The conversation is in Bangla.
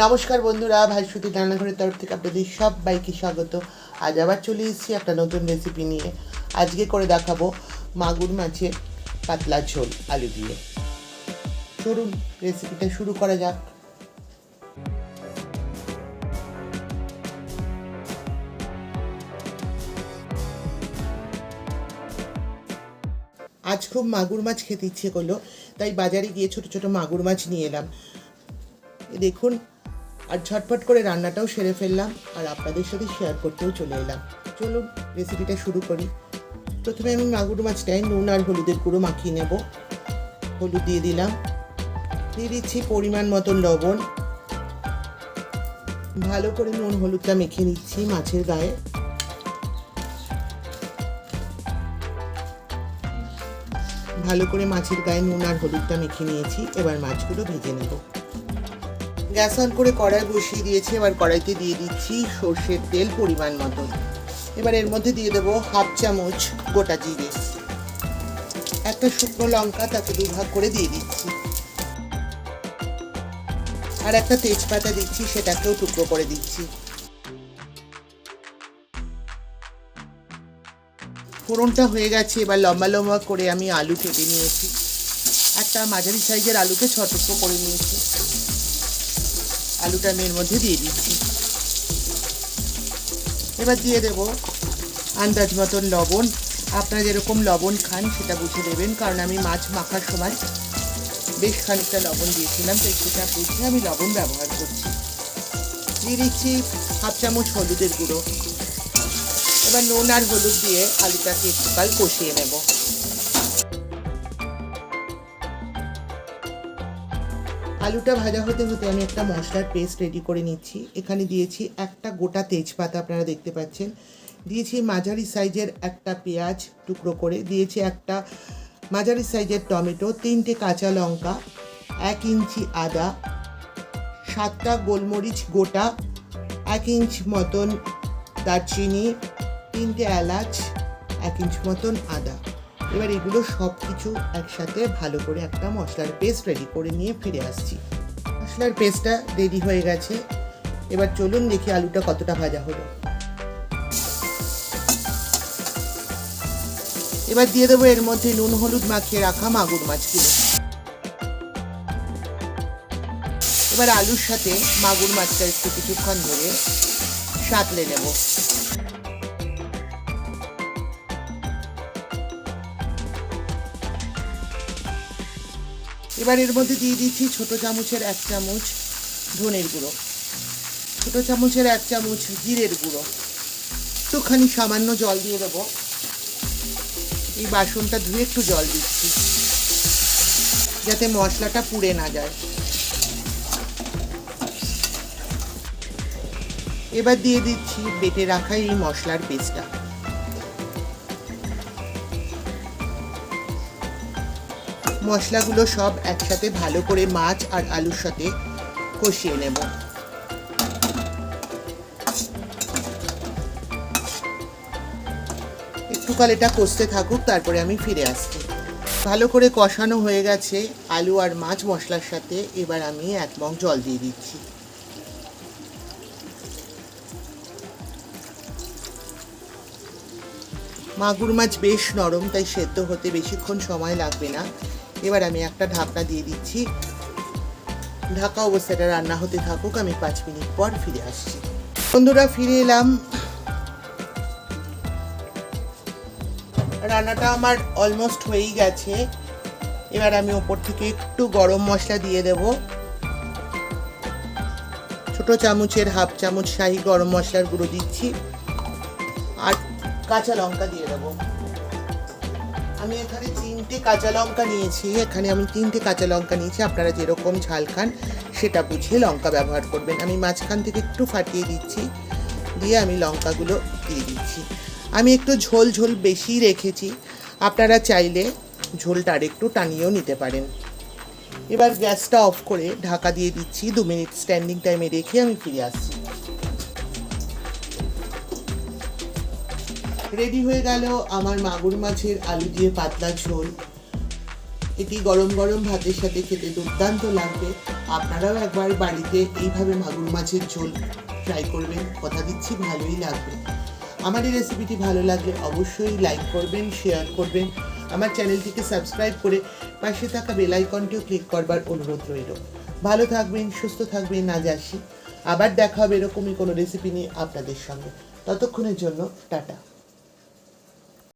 নমস্কার বন্ধুরা, ভাইসুতি রান্নাঘরের তরফ থেকে আপনাদের সবাইকে স্বাগত। আজ আবার চলে এসেছি একটা নতুন রেসিপি নিয়ে। আজকে করে দেখাবো মাগুর মাছের পাতলা ঝোল আলু দিয়ে। চলুন রেসিপিটা শুরু করা যাক। আজ খুব মাগুর মাছ খেতে ইচ্ছে করলো, তাই বাজারে গিয়ে ছোট ছোট মাগুর মাছ নিয়ে এলাম। দেখুন, আর ঝটপট করে রান্নাটাও সেরে ফেললাম আর আপনাদের সাথে শেয়ার করতেও চলে এলাম। চলুন রেসিপিটা শুরু করি। প্রথমে আমি মাগুর মাছটায় নুন আর হলুদের গুঁড়ো মাখিয়ে নেব। হলুদ দিয়ে দিলাম, দিয়ে দিচ্ছি পরিমাণ মতন লবণ। ভালো করে নুন হলুদটা মেখে নিচ্ছি মাছের গায়ে। ভালো করে মাছের গায়ে নুন আর হলুদটা মেখে নিয়েছি। এবার মাছগুলো ভেজে নেব। গ্যাস অন করে কড়াই বসিয়ে দিয়েছি। এবার কড়াইতে দিয়ে দিচ্ছি সর্ষের তেল পরিমাণ মতো। এবার এর মধ্যে দিয়ে দেবো হাফ চামচ গোটা জিরে, একটা শুকনো লঙ্কা তাকে দুভাগ করে দিয়ে দিচ্ছি, আর একটা তেজপাতা দিচ্ছি, সেটাকেও টুকরো করে দিচ্ছি। ফোড়নটা হয়ে গেছে। এবার লম্বা লম্বা করে আমি আলু কেটে নিয়েছি। একটা মাঝারি সাইজের আলুকে ছ টুকরো করে নিয়েছি। আলুটা আমি এর মধ্যে দিয়ে দিচ্ছি। এবার দিয়ে দেব আন্দাজ মতন লবণ। আপনারা যেরকম লবণ খান সেটা বুঝে দেবেন, কারণ আমি মাছ মাখার সময় বেশ খানিকটা লবণ দিয়েছিলাম, তাই সেটা বুঝে আমি লবণ ব্যবহার করছি। দিয়ে দিচ্ছি হাফ চামচ হলুদের গুঁড়ো। এবার নুন আর হলুদ দিয়ে আলুটাকে একটুকাল কষিয়ে নেব। আলুটা ভাজা হতে হতে আমি একটা মশলার পেস্ট রেডি করে নিচ্ছি। এখানে দিয়েছি একটা গোটা তেজপাতা, আপনারা দেখতে পাচ্ছেন। দিয়েছি মাঝারি সাইজের একটা পেঁয়াজ টুকরো করে, দিয়েছি একটা মাঝারি সাইজের টমেটো, 3টে কাঁচা লঙ্কা, 1 ইঞ্চি আদা, 7টা গোলমরিচ গোটা, 1 ইঞ্চ মতন দারচিনি, 3টে এলাচ, 1 ইঞ্চ মতন আদা। এবার এগুলো সব কিছু একসাথে ভালো করে একটা মশলার পেস্ট রেডি করে নিয়ে ফিরে আসছি। মশলার পেস্টটা রেডি হয়ে গেছে। এবার চলুন দেখি আলুটা কতটা ভাজা হলো। এবার দিয়ে দেবো এর মধ্যে নুন হলুদ মাখিয়ে রাখা মাগুর মাছগুলো। এবার আলুর সাথে মাগুর মাছটা একটু কিছুক্ষণ ধরে সাঁতলে নেব। এবার এর মধ্যে দিয়ে দিচ্ছি ছোট চামচের 1 চামচ ধনের গুঁড়ো, ছোট চামচের 1 চামচ জিরের গুঁড়ো, একটুখানি সামান্য জল দিয়ে দেবো। এই বাসনটা ধুয়ে একটু জল দিচ্ছি যাতে মশলাটা পুড়ে না যায়। এবার দিয়ে দিচ্ছি বেটে রাখা এই মশলার পেস্টটা। মশলাগুলো সব একসাথে ভালো করে মাছ আর আলুর সাথে কষিয়ে নেব। একটুকাল এটা কষতে থাকুক, তারপরে আমি ফিরে আসছি। ভালো করে কষানো হয়ে গেছে আলু আর মাছ মশলার সাথে। এবার আমি 1 মগ জল দিয়ে দিচ্ছি। মাগুর মাছ বেশ নরম, তাই সেদ্ধ হতে বেশিক্ষণ সময় লাগবে না। এবার আমি একটা ঢাকনা দিয়ে দিচ্ছি। ঢাকা অবস্থাটা রান্না হতে থাকুক, আমি 5 মিনিট পর ফিরে আসছি। বন্ধুরা, ফিরে এলাম। রান্নাটা আমার অলমোস্ট হয়েই গেছে। এবার আমি ওপর থেকে একটু গরম মশলা দিয়ে দেব। ছোট চামচের হাফ চামচ শাহি গরম মশলার গুঁড়ো দিচ্ছি, আর কাঁচা লঙ্কা দিয়ে দেবো। আমি এখানে 3টে কাঁচা লঙ্কা নিয়েছি। আমি 3টে কাঁচা লঙ্কা নিয়েছি। আপনারা যেরকম ঝাল খান সেটা বুঝে লঙ্কা ব্যবহার করবেন। আমি মাঝখান থেকে একটু ফাটিয়ে দিচ্ছি, দিয়ে আমি লঙ্কাগুলো দিয়ে দিচ্ছি। আমি একটু ঝোল ঝোল বেশি রেখেছি, আপনারা চাইলে ঝোলটা আর একটু টানিয়েও নিতে পারেন। এবার গ্যাসটা অফ করে ঢাকা দিয়ে দিচ্ছি। 2 মিনিট স্ট্যান্ডিং টাইমে রেখে আমি ফিরে আসছি। রেডি হয়ে গেল আমার মাগুর মাছের আলু দিয়ে পাতলা ঝোল। এটি গরম গরম ভাতের সাথে খেতে দুর্দান্ত লাগবে। আপনারাও একবার বাড়িতে এইভাবে মাগুর মাছের ঝোল ট্রাই করবেন, কথা দিচ্ছি ভালোই লাগবে। আমার এই রেসিপিটি ভালো লাগলে অবশ্যই লাইক করবেন, শেয়ার করবেন, আমার চ্যানেলটিকে সাবস্ক্রাইব করে পাশে থাকা বেল আইকনটিও ক্লিক করবার অনুরোধ রইল। ভালো থাকবেন, সুস্থ থাকবেন, আজ আসি। আবার দেখা হবে এরকমই কোনো রেসিপি নিয়ে আপনাদের সঙ্গে। ততক্ষণের জন্য টাটা।